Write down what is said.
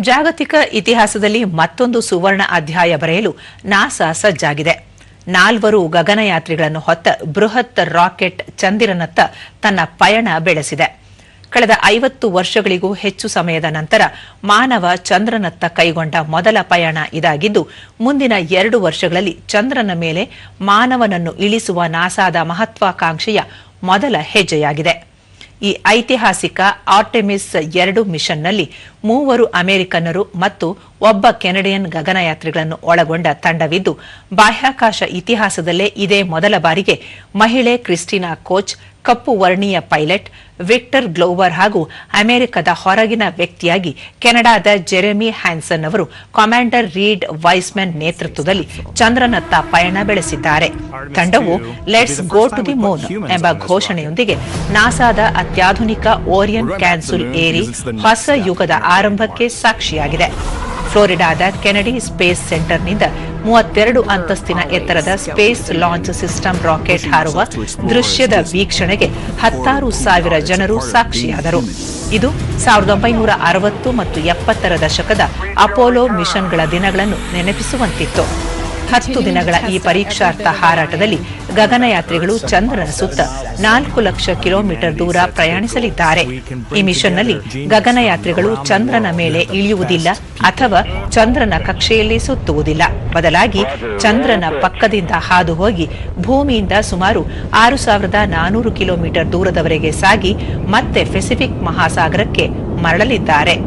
ಜಾಗತಿಕ ಇತಿಹಾಸದಲ್ಲಿ ಮತ್ತೊಂದು ಸುವರ್ಣ ಅಧ್ಯಾಯ ಬರೆಯಲು ನಾಸಾ ಸಜ್ಜಾಗಿದೆ. 4 ಗಗನಯಾತ್ರಿಗಳನ್ನು ಹೊತ್ತ ಬೃಹತ್ ರಾಕೆಟ್ ಚಂದಿರನತ್ತ ತನ್ನ ಪಯಣ ಬೆಳೆಸಿದೆ. ಕಳೆದ 50 ವರ್ಷಗಳಿಗೂ ಹೆಚ್ಚು ಸಮಯದ ನಂತರ ಮಾನವ ಚಂದ್ರನತ್ತ ಕೈಗೊಂಡ ಮೊದಲ ಪಯಣ ಇದಾಗಿದ್ದು, ಮುಂದಿನ 2 ವರ್ಷಗಳಲ್ಲಿ ಚಂದ್ರನ ಮೇಲೆ ಮಾನವನನ್ನು ಇಳಿಸುವ ನಾಸಾದ ಮಹತ್ವಾಕಾಂಕ್ಷೆಯ ಮೊದಲ ಹೆಜ್ಜೆಯಾಗಿದೆ. ಈ ಐತಿಹಾಸಿಕ ಆರ್ಟೆಮಿಸ್ 2 ಮಿಷನ್ನಲ್ಲಿ 3 ಅಮೆರಿಕನ್ನರು ಮತ್ತು 1 ಕೆನಡಿಯನ್ ಗಗನಯಾತ್ರಿಗಳನ್ನು ಒಳಗೊಂಡ ತಂಡವಿದ್ದು, ಬಾಹ್ಯಾಕಾಶ ಇತಿಹಾಸದಲ್ಲೇ ಇದೇ ಮೊದಲ ಬಾರಿಗೆ ಮಹಿಳೆ ಕ್ರಿಸ್ಟಿನಾ ಕೋಚ್, ಕಪ್ಪು ವರ್ಣೀಯ ಪೈಲಟ್ ವಿಕ್ಟರ್ ಗ್ಲೋವರ್ ಹಾಗೂ ಅಮೆರಿಕದ ಹೊರಗಿನ ವ್ಯಕ್ತಿಯಾಗಿ ಕೆನಡಾದ ಜೆರೆಮಿ ಹ್ಯಾನ್ಸನ್ ಅವರು ಕಮಾಂಡರ್ ರೀಡ್ ವೈಸ್ಮನ್ ನೇತೃತ್ವದಲ್ಲಿ ಚಂದ್ರನತ್ತ ಪಯಣ ಬೆಳೆಸಿದ್ದಾರೆ. ತಂಡವು let's go to the moon ಎಂಬ ಘೋಷಣೆಯೊಂದಿಗೆ ನಾಸಾದ ಅತ್ಯಾಧುನಿಕ ಓರಿಯನ್ ಕ್ಯಾನ್ಸುಲ್ ಏರಿ ಹೊಸ ಯುಗದ ಆರಂಭಕ್ಕೆ ಸಾಕ್ಷಿಯಾಗಿದೆ. ಫ್ಲೋರಿಡಾದ ಕೆನಡಿ ಸ್ಪೇಸ್ ಸೆಂಟರ್ನಿಂದ 32 ಅಂತಸ್ತಿನ ಎತ್ತರದ ಸ್ಪೇಸ್ ಲಾಂಚ್ ಸಿಸ್ಟಮ್ ರಾಕೆಟ್ ಹಾರುವ ದೃಶ್ಯದ ವೀಕ್ಷಣೆಗೆ 16,000 ಜನರು ಸಾಕ್ಷಿಯಾದರು. ಇದು 1960 ಮತ್ತು 70ರ ದಶಕದ ಅಪೋಲೋ ಮಿಷನ್ಗಳ ದಿನಗಳನ್ನು ನೆನಪಿಸುವಂತಿತ್ತು. 10 ದಿನಗಳ ಈ ಪರೀಕ್ಷಾರ್ಥ ಹಾರಾಟದಲ್ಲಿ ಗಗನಯಾತ್ರಿಗಳು ಚಂದ್ರನ ಸುತ್ತ 4 ಲಕ್ಷ ಕಿಲೋಮೀಟರ್ ದೂರ ಪ್ರಯಾಣಿಸಲಿದ್ದಾರೆ. ಈ ಮಿಷನ್ನಲ್ಲಿ ಗಗನಯಾತ್ರಿಗಳು ಚಂದ್ರನ ಮೇಲೆ ಇಳಿಯುವುದಿಲ್ಲ ಅಥವಾ ಚಂದ್ರನ ಕಕ್ಷೆಯಲ್ಲಿ ಸುತ್ತುವುದಿಲ್ಲ. ಬದಲಾಗಿ ಚಂದ್ರನ ಪಕ್ಕದಿಂದ ಹಾದು ಹೋಗಿ ಭೂಮಿಯಿಂದ ಸುಮಾರು 6,400 ಕಿಲೋಮೀಟರ್ ದೂರದವರೆಗೆ ಸಾಗಿ ಮತ್ತೆ ಪೆಸಿಫಿಕ್ ಮಹಾಸಾಗರಕ್ಕೆ ಮರಳಲಿದ್ದಾರೆ.